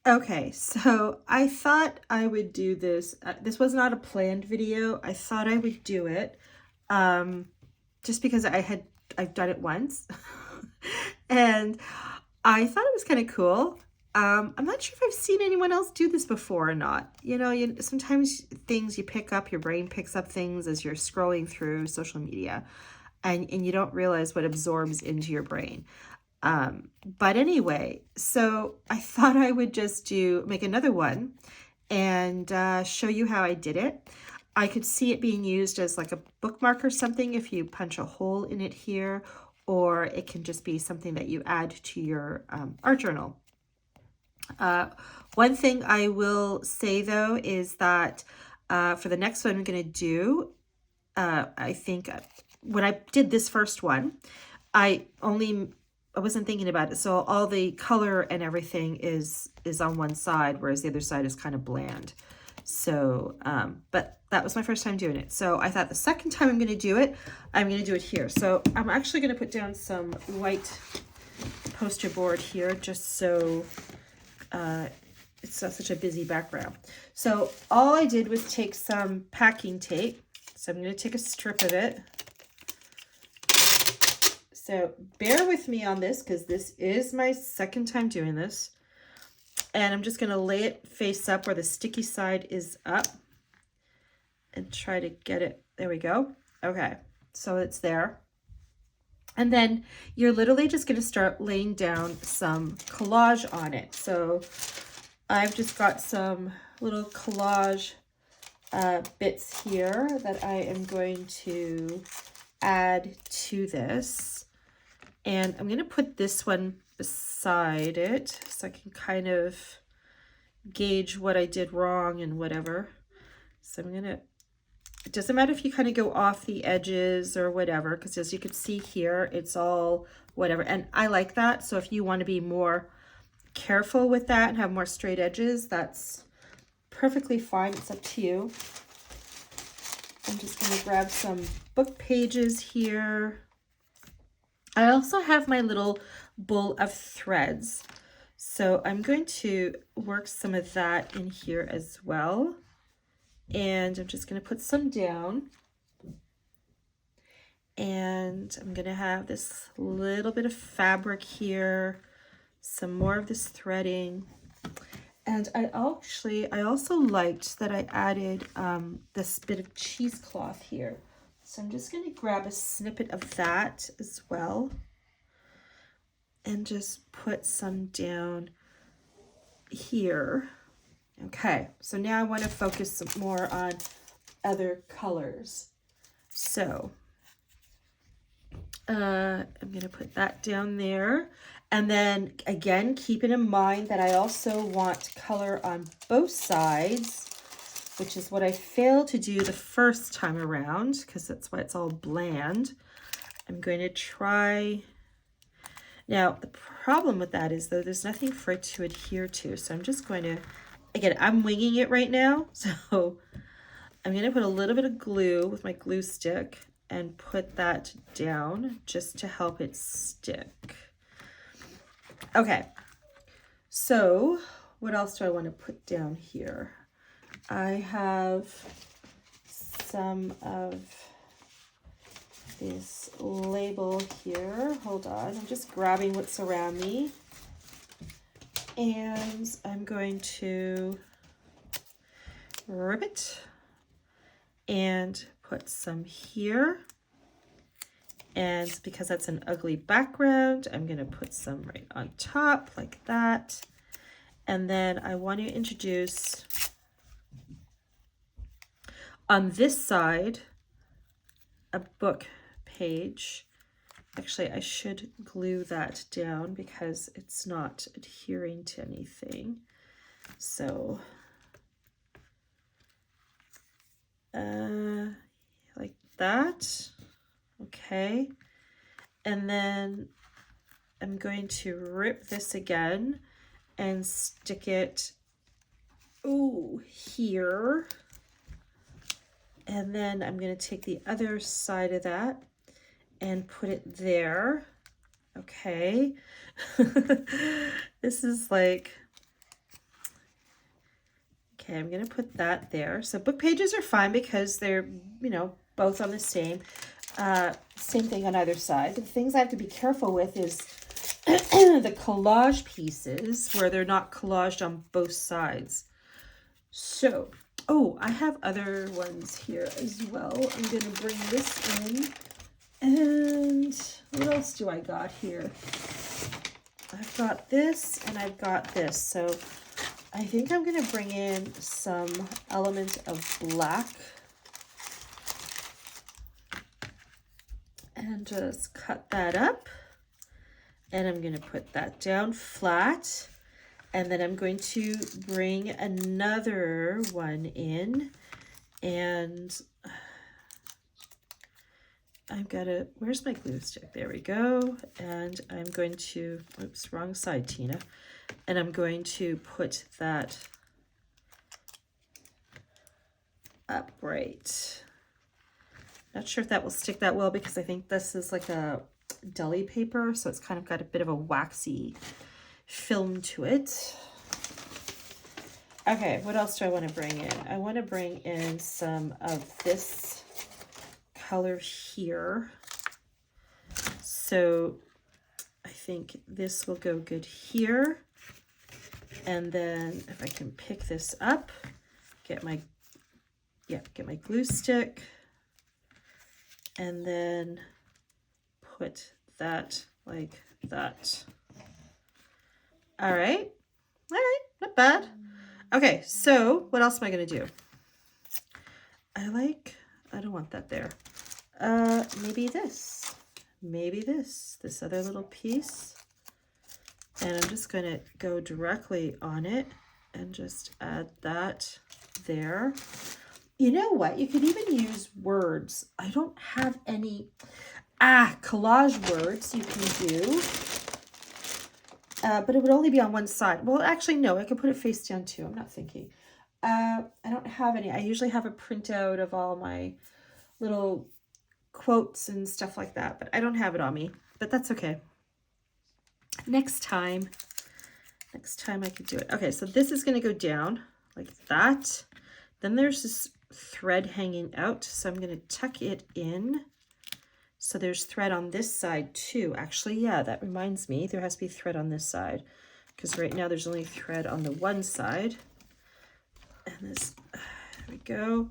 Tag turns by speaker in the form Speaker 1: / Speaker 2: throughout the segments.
Speaker 1: Okay, so I thought I would do this. This was not a planned video. I thought I would do it um, just because I've done it once. And I thought it was kind of cool. I'm not sure if I've seen anyone else do this before or not. Sometimes things you pick up, your brain picks up things as you're scrolling through social media, and you don't realize what absorbs into your brain. But anyway, so I thought I would just make another one and show you how I did it. I could see it being used as like a bookmark or something if you punch a hole in it here, or it can just be something that you add to your art journal. One thing I will say though is that for the next one I'm going to do, I think when I did this first one, I wasn't thinking about it. So all the color and everything is on one side, whereas the other side is kind of bland. So, but that was my first time doing it. So I thought the second time I'm going to do it here. So I'm actually going to put down some white poster board here just so it's not such a busy background. So all I did was take some packing tape. So I'm going to take a strip of it. So bear with me on this because this is my second time doing this. And I'm just going to lay it face up where the sticky side is up and try to get it. There we go. Okay, so it's there. And then you're literally just going to start laying down some collage on it. So I've just got some little collage bits here that I am going to add to this. And I'm going to put this one beside it so I can kind of gauge what I did wrong and whatever. So I'm going to, it doesn't matter if you kind of go off the edges or whatever, because as you can see here, it's all whatever. And I like that. So if you want to be more careful with that and have more straight edges, that's perfectly fine. It's up to you. I'm just going to grab some book pages here. I also have my little bowl of threads. So I'm going to work some of that in here as well. And I'm just going to put some down. And I'm going to have this little bit of fabric here, some more of this threading. And I also liked that I added this bit of cheesecloth here. So I'm just going to grab a snippet of that as well and just put some down here. Okay, so now I want to focus some more on other colors. So I'm going to put that down there. And then again, keeping in mind that I also want color on both sides, which is what I failed to do the first time around because that's why it's all bland. I'm going to try. Now, the problem with that is though, there's nothing for it to adhere to. So I'm just going to, again, I'm winging it right now. So I'm going to put a little bit of glue with my glue stick and put that down just to help it stick. Okay, so what else do I want to put down here? I have some of this label here. Hold on, I'm just grabbing what's around me. And I'm going to rip it and put some here. And because that's an ugly background, I'm going to put some right on top like that. And then I want to introduce on this side a book page. Actually, I should glue that down because it's not adhering to anything. So like that. Okay, and then I'm going to rip this again and stick it here. And then I'm going to take the other side of that and put it there. Okay. This is like Okay, I'm going to put that there. So book pages are fine because they're, you know, both on the same thing on either side. The things I have to be careful with is the collage pieces where they're not collaged on both sides. So, oh, I have other ones here as well. I'm going to bring this in. And what else do I got here? I've got this and I've got this. So I think I'm going to bring in some element of black and just cut that up. And I'm going to put that down flat. And then I'm going to bring another one in, and I've got to, where's my glue stick? There we go. And I'm going to, oops, wrong side, Tina. And I'm going to put that upright. Not sure if that will stick that well because I think this is like a deli paper, so it's kind of got a bit of a waxy film to it. Okay, what else do I want to bring in? I want to bring in some of this color here. So I think this will go good here. And then if I can pick this up, get my glue stick, and then put that like that. All right, not bad. Okay, so what else am I gonna do? I don't want that there. Maybe this other little piece. And I'm just gonna go directly on it and just add that there. You know what? You could even use words. I don't have any collage words you can do. But it would only be on one side. Well, actually, no, I could put it face down too. I'm not thinking. I don't have any. I usually have a printout of all my little quotes and stuff like that, but I don't have it on me, but that's okay. Next time I could do it. Okay, so this is going to go down like that. Then there's this thread hanging out, so I'm going to tuck it in. So there's thread on this side too. Actually, yeah, that reminds me, there has to be thread on this side because right now there's only thread on the one side. And this, there we go.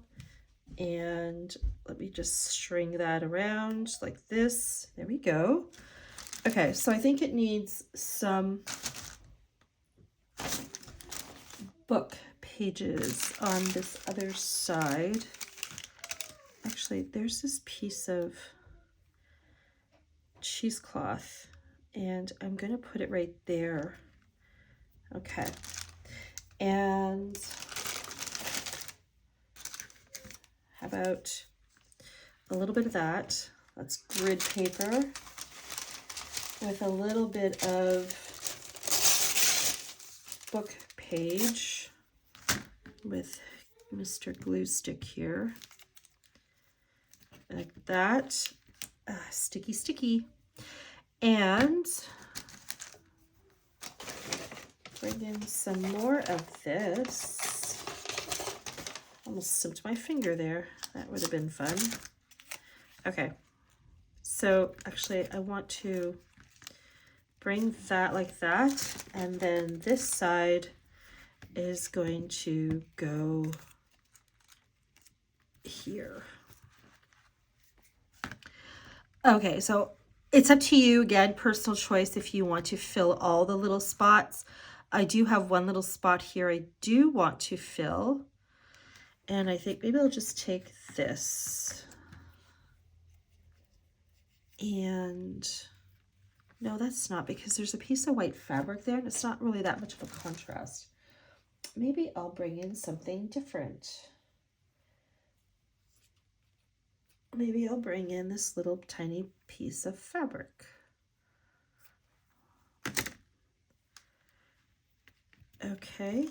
Speaker 1: And let me just string that around like this. There we go. Okay, so I think it needs some book pages on this other side. Actually, there's this piece of cheesecloth and I'm going to put it right there. Okay. And how about a little bit of that? That's grid paper with a little bit of book page with Mr. Glue Stick here. Like that. Sticky, sticky. And bring in some more of this. Almost slipped my finger there. That would have been fun. Okay. So actually I want to bring that like that, and then this side is going to go here. Okay, so it's up to you, again, personal choice if you want to fill all the little spots. I do have one little spot here I do want to fill, and I think maybe I'll just take this and no, that's not, because there's a piece of white fabric there and it's not really that much of a contrast. Maybe I'll bring in something different. Maybe I'll bring in this little tiny piece of fabric. Okay,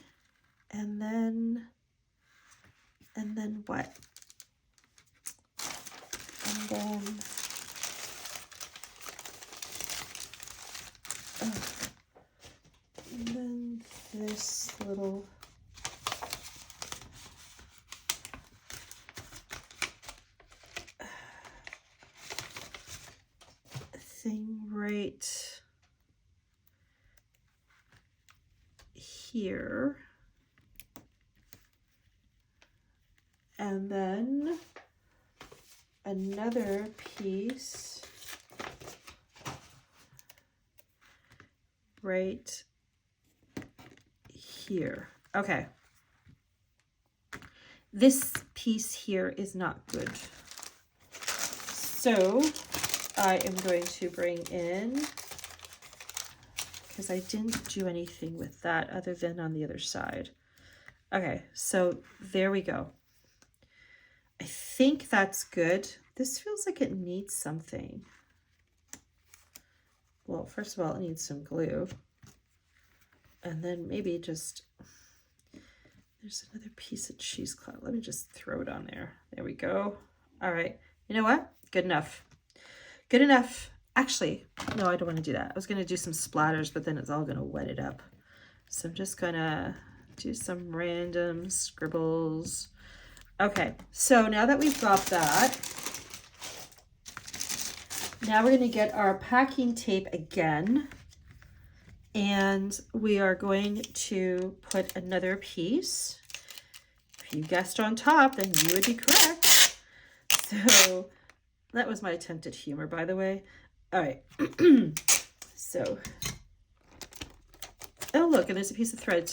Speaker 1: and then what? And then this little right here. And then another piece right here. Okay. This piece here is not good. So I am going to bring in, because I didn't do anything with that other than on the other side. Okay, so there we go. I think that's good. This feels like it needs something. Well, first of all, it needs some glue. And then maybe just, there's another piece of cheesecloth. Let me just throw it on there. There we go. All right. You know what? Good enough. Good enough. Actually, no, I don't want to do that. I was going to do some splatters, but then it's all going to wet it up. So I'm just going to do some random scribbles. Okay. So now that we've got that, now we're going to get our packing tape again. And we are going to put another piece. If you guessed on top, then you would be correct. So that was my attempt at humor, by the way. All right. So, oh, look, and there's a piece of thread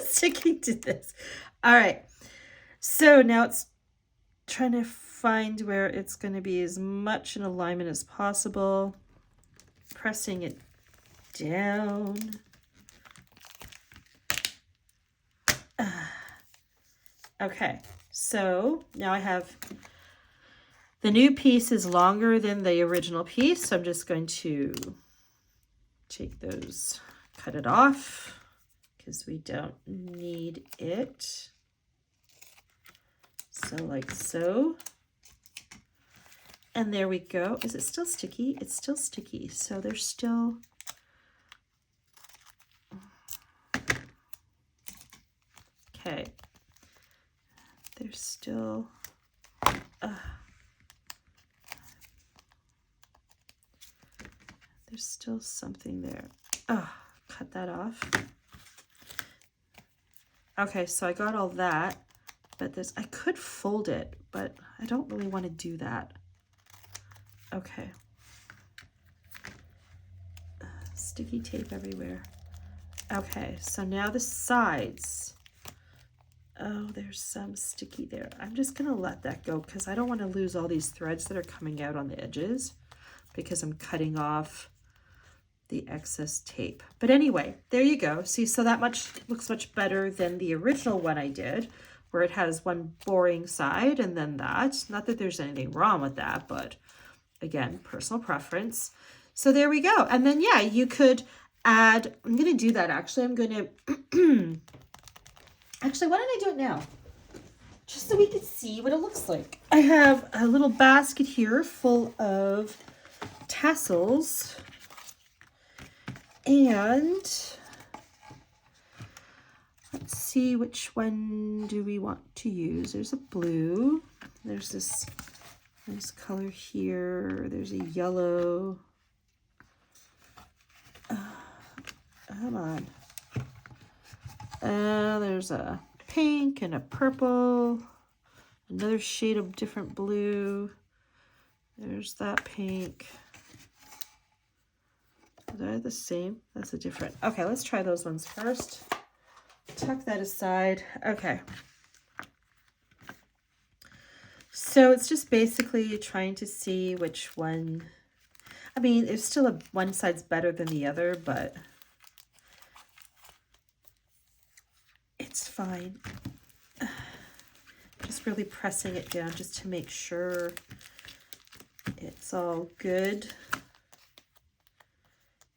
Speaker 1: sticking to this. All right. So now it's trying to find where it's going to be as much in alignment as possible. Pressing it down. Okay, so now I have the new piece is longer than the original piece, so I'm just going to take those, cut it off because we don't need it. So like so. And there we go. Is it still sticky? It's still sticky. So there's still, okay. There's still, there's still something there. Oh, cut that off. Okay, so I got all that, but this, I could fold it, but I don't really want to do that. Okay. Sticky tape everywhere. Okay, so now the sides. Oh, there's some sticky there. I'm just gonna let that go because I don't want to lose all these threads that are coming out on the edges because I'm cutting off the excess tape. But anyway, there you go. See, so that much looks much better than the original one I did, where it has one boring side and then that. Not that there's anything wrong with that, but again, personal preference. So there we go. And then, yeah, you could add, I'm going to do that actually. I'm going to, actually, why don't I do it now? Just so we can see what it looks like. I have a little basket here full of tassels. And let's see, which one do we want to use? There's a blue. There's this nice color here. There's a yellow. Come on. There's a pink and a purple. Another shade of different blue. There's that pink. Are they the same? That's a different. Okay, let's try those ones first. Tuck that aside. Okay. So it's just basically trying to see which one. I mean, it's still one side's better than the other, but it's fine. Just really pressing it down just to make sure it's all good.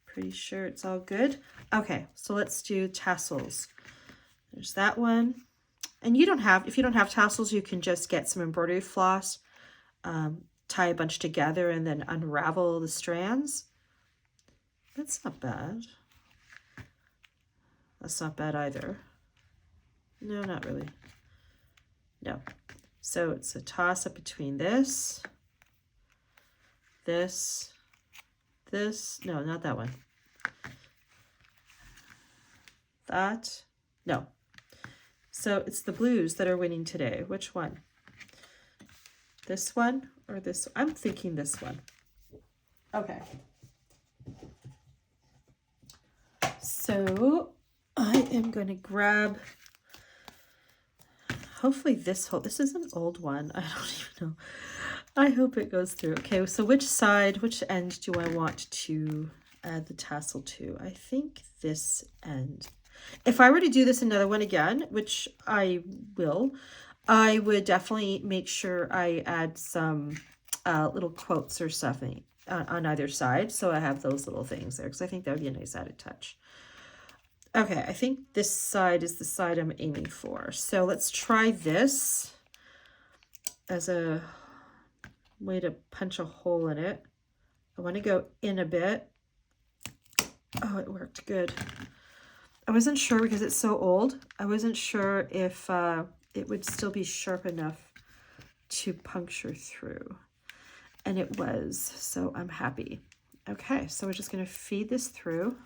Speaker 1: Pretty sure it's all good. Okay, so let's do tassels. There's that one. And you don't have, if you don't have tassels, you can just get some embroidery floss, tie a bunch together and then unravel the strands. That's not bad. That's not bad either. No, not really. No. So it's a toss up between this, this. No, not that one. That. No. So it's the blues that are winning today. Which one? This one or this? I'm thinking this one. Okay. So I am going to grab, hopefully this is an old one. I don't even know. I hope it goes through. Okay, so which end do I want to add the tassel to? I think this end. If I were to do this another one again, which I will, I would definitely make sure I add some little quotes or something on either side. So I have those little things there because I think that would be a nice added touch. Okay, I think this side is the side I'm aiming for. So let's try this as a way to punch a hole in it. I want to go in a bit. Oh, it worked good. I wasn't sure because it's so old. I wasn't sure if it would still be sharp enough to puncture through. And it was, so I'm happy. Okay, so we're just going to feed this through.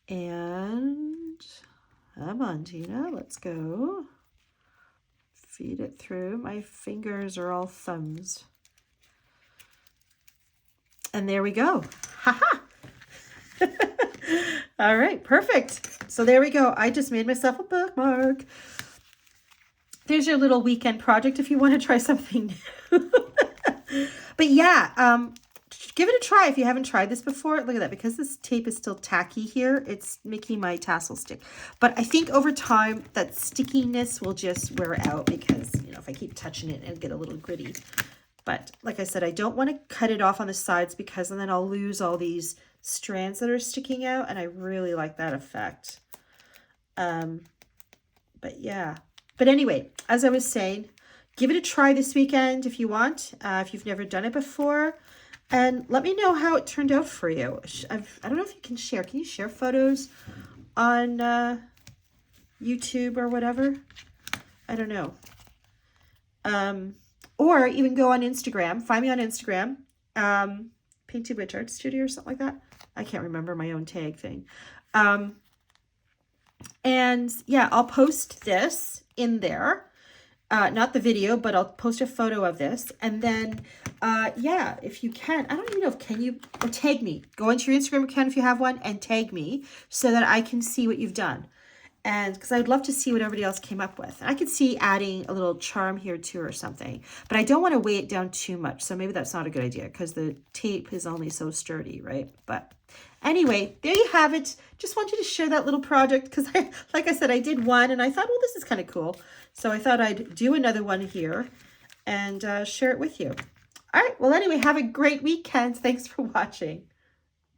Speaker 1: And come on, Tina, let's go. Feed it through. My fingers are all thumbs. And there we go. Ha-ha! All right, perfect. So there we go. I just made myself a bookmark. There's your little weekend project if you want to try something new. But yeah, give it a try if you haven't tried this before. Look at that. Because this tape is still tacky here, it's making my tassel stick. But I think over time that stickiness will just wear out because, you know, if I keep touching it, it'll get a little gritty. But like I said, I don't want to cut it off on the sides because then I'll lose all these strands that are sticking out, and I really like that effect. But yeah. But anyway, as I was saying, give it a try this weekend if you want, if you've never done it before. And let me know how it turned out for you. I don't know if you can share. Can you share photos on YouTube or whatever? I don't know. Or even go on Instagram. Find me on Instagram. Painted Witch Art Studio or something like that. I can't remember my own tag thing. And yeah, I'll post this in there. Not the video, but I'll post a photo of this. And then, yeah, if you can, I don't even know if can you, or tag me. Go into your Instagram account if you have one and tag me so that I can see what you've done. And because I'd love to see what everybody else came up with. And I could see adding a little charm here too or something. But I don't want to weigh it down too much. So maybe that's not a good idea because the tape is only so sturdy, right? But anyway, there you have it. Just wanted to share that little project because, like I said, I did one and I thought, well, this is kind of cool. So I thought I'd do another one here and share it with you. All right. Well, anyway, have a great weekend. Thanks for watching.